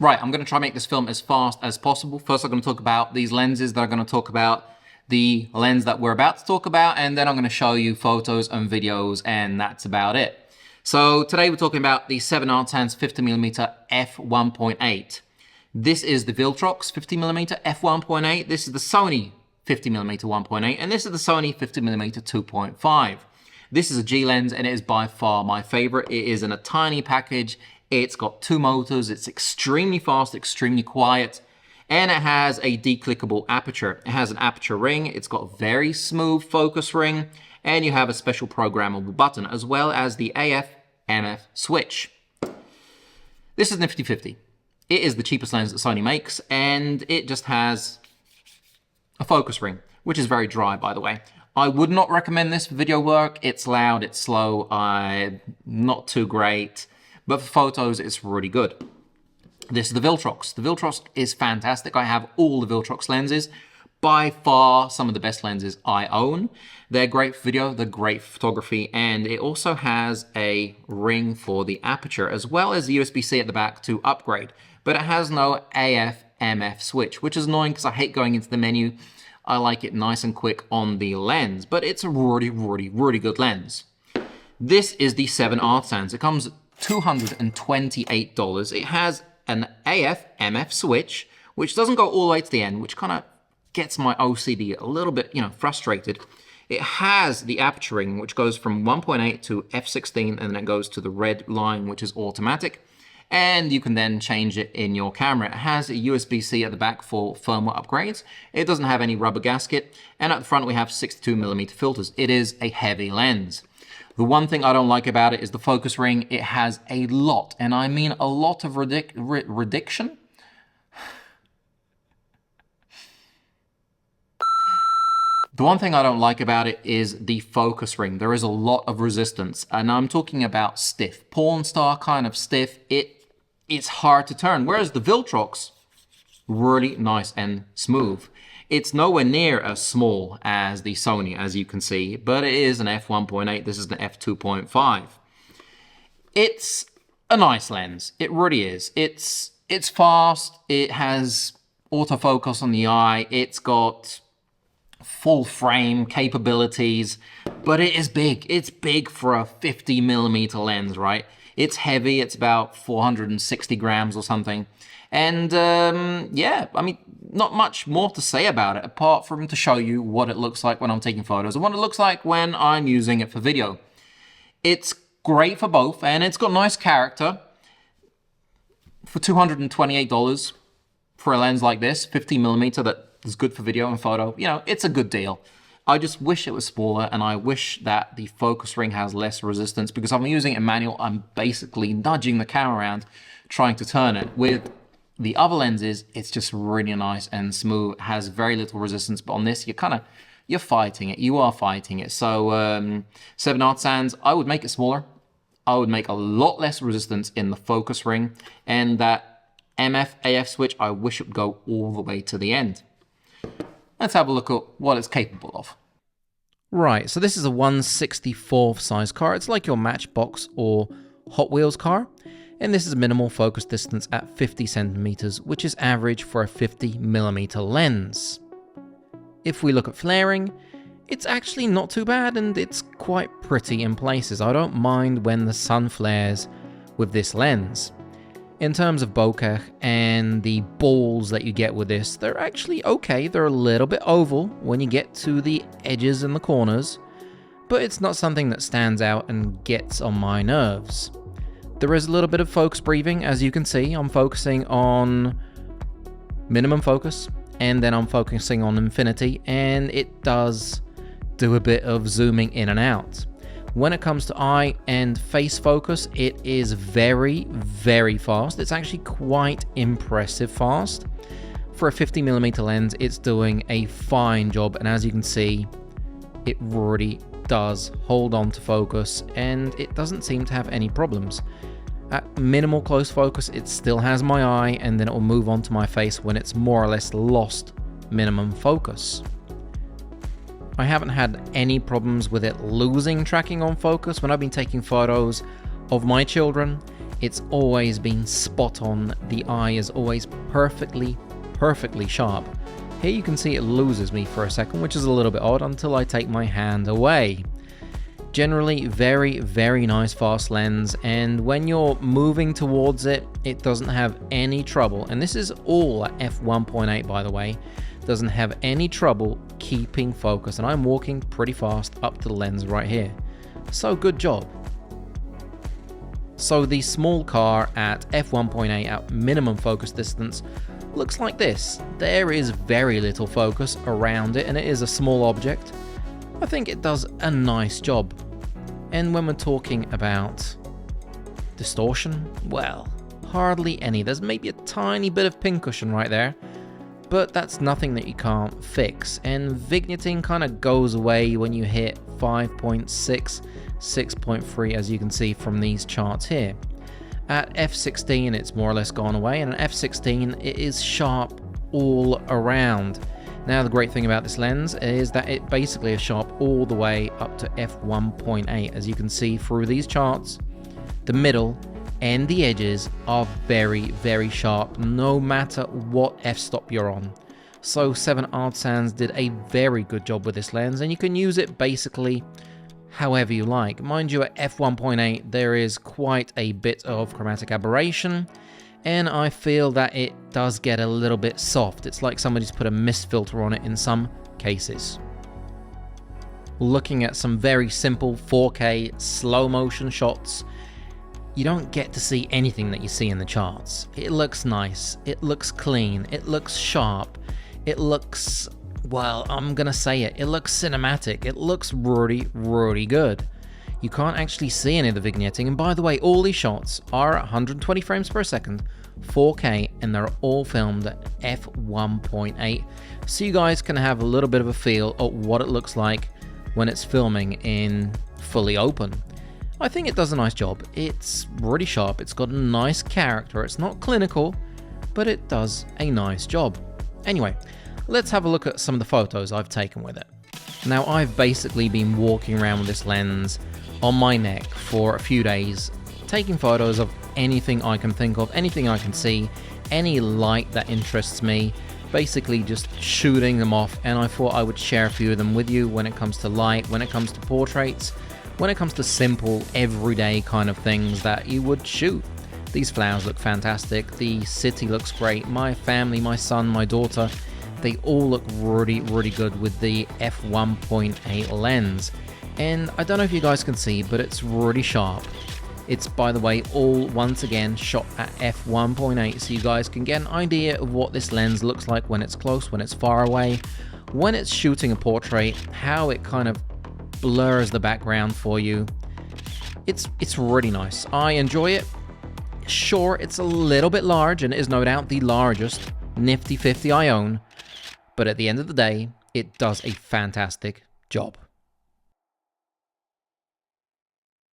Right, I'm going to try and make this film as fast as possible. First, I'm going to talk about these lenses, then I'm going to talk about the lens that we're about to talk about, and then I'm going to show you photos and videos, and that's about it. So today we're talking about the 7R10's 50mm f1.8. This is the Viltrox 50mm f1.8. This is the Sony 50mm 1.8, and this is the Sony 50mm 2.5. This is a G lens, and it is by far my favorite. It is in a tiny package. It's got two motors. It's extremely fast, extremely quiet, and it has a declickable aperture. It has an aperture ring. It's got a very smooth focus ring, and you have a special programmable button, as well as the AF/MF switch. This is Nifty 50. It is the cheapest lens that Sony makes, and it just has a focus ring, which is very dry, by the way. I would not recommend this for video work. It's loud, it's slow, not too great, but for photos, it's really good. This is the Viltrox. The Viltrox is fantastic. I have all the Viltrox lenses. By far, some of the best lenses I own. They're great for video, they're great for photography, and it also has a ring for the aperture, as well as the USB-C at the back to upgrade. But it has no AF/MF switch, which is annoying because I hate going into the menu. I like it nice and quick on the lens, but it's a really good lens. This is the 7R10. It comes at $228. It has an AF/MF switch, which doesn't go all the way to the end, which kind of gets my OCD a little bit, frustrated. It has the aperture ring, which goes from 1.8 to f16, and then it goes to the red line, which is automatic. And you can then change it in your camera. It has a USB-C at the back for firmware upgrades. It doesn't have any rubber gasket. And at the front, we have 62mm filters. It is a heavy lens. The one thing I don't like about it is the focus ring. It has a lot, and I mean a lot of reduction. The one thing I don't like about it is the focus ring. There is a lot of resistance, and I'm talking about stiff. Porn star kind of stiff. It's hard to turn, whereas the Viltrox, really nice and smooth. It's nowhere near as small as the Sony, as you can see, but it is an f1.8. This is an f2.5. It's a nice lens. It really is. It's fast. It has autofocus on the eye. It's got full frame capabilities, but it is big. It's big for a 50mm lens, right? It's heavy. It's about 460 grams or something. And yeah, I mean, not much more to say about it, apart from to show you what it looks like when I'm taking photos and what it looks like when I'm using it for video. It's great for both, and it's got nice character. For $228 for a lens like this, 50mm, that is good for video and photo, it's a good deal. I just wish it was smaller, and I wish that the focus ring has less resistance, because if I'm using it in manual, I'm basically nudging the camera around, trying to turn it. With the other lenses, it's just really nice and smooth, has very little resistance, but on this, you're fighting it. You are fighting it. So 7R10, I would make it smaller. I would make a lot less resistance in the focus ring, and that MF/AF switch, I wish it would go all the way to the end. Let's have a look at what it's capable of. Right, so this is a 1/64 size car. It's like your Matchbox or Hot Wheels car. And this is minimal focus distance at 50 centimeters, which is average for a 50mm lens. If we look at flaring, it's actually not too bad, and it's quite pretty in places. I don't mind when the sun flares with this lens. In terms of bokeh and the balls that you get with this, they're actually okay. They're a little bit oval when you get to the edges and the corners, but it's not something that stands out and gets on my nerves. There is a little bit of focus breathing. As you can see, I'm focusing on minimum focus, and then I'm focusing on infinity, and it does do a bit of zooming in and out. When it comes to eye and face focus, it is very fast. It's actually quite impressive fast. For a 50mm lens, it's doing a fine job, and as you can see, it really does hold on to focus, and it doesn't seem to have any problems. At minimal close focus, it still has my eye, and then it will move on to my face when it's more or less lost minimum focus. I haven't had any problems with it losing tracking on focus when I've been taking photos of my children. It's always been spot on. The eye is always perfectly sharp. Here you can see it loses me for a second, which is a little bit odd until I take my hand away. Generally, very nice fast lens, and when you're moving towards it, it doesn't have any trouble, and this is all at f1.8 by the way, doesn't have any trouble keeping focus, and I'm walking pretty fast up to the lens right here. So good job. So the small car at f1.8 at minimum focus distance looks like this. There is very little focus around it, and it is a small object. I think it does a nice job. And when we're talking about distortion, well, hardly any. There's maybe a tiny bit of pincushion right there, but that's nothing that you can't fix. And vignetting kind of goes away when you hit 5.6, 6.3, as you can see from these charts here. At f16, it's more or less gone away, and at f16, it is sharp all around. Now, the great thing about this lens is that it basically is sharp all the way up to f1.8. As you can see through these charts, the middle and the edges are very sharp, no matter what f-stop you're on. So 7 Art Sands did a very good job with this lens, and you can use it basically however you like. Mind you, at f1.8, there is quite a bit of chromatic aberration, and I feel that it does get a little bit soft. It's like somebody's put a mist filter on it in some cases. Looking at some very simple 4K slow motion shots, you don't get to see anything that you see in the charts. It looks nice, it looks clean, it looks sharp, it looks, well, I'm gonna say it looks cinematic, it looks really good. You can't actually see any of the vignetting, and by the way, all these shots are at 120 frames per second, 4K, and they're all filmed at f1.8, so you guys can have a little bit of a feel of what it looks like when it's filming in fully open. I think it does a nice job. It's really sharp, it's got a nice character, it's not clinical, but it does a nice job. Anyway, let's have a look at some of the photos I've taken with it. Now, I've basically been walking around with this lens on my neck for a few days, taking photos of anything I can think of, anything I can see, any light that interests me, basically just shooting them off, and I thought I would share a few of them with you when it comes to light, when it comes to portraits, when it comes to simple, everyday kind of things that you would shoot. These flowers look fantastic, the city looks great, my family, my son, my daughter, they all look really good with the f1.8 lens. And I don't know if you guys can see, but it's really sharp. It's, by the way, all once again shot at f1.8, so you guys can get an idea of what this lens looks like when it's close, when it's far away, when it's shooting a portrait, how it kind of blurs the background for you. It's really nice. I enjoy it. Sure, it's a little bit large, and it is no doubt the largest Nifty 50 I own, but at the end of the day, it does a fantastic job.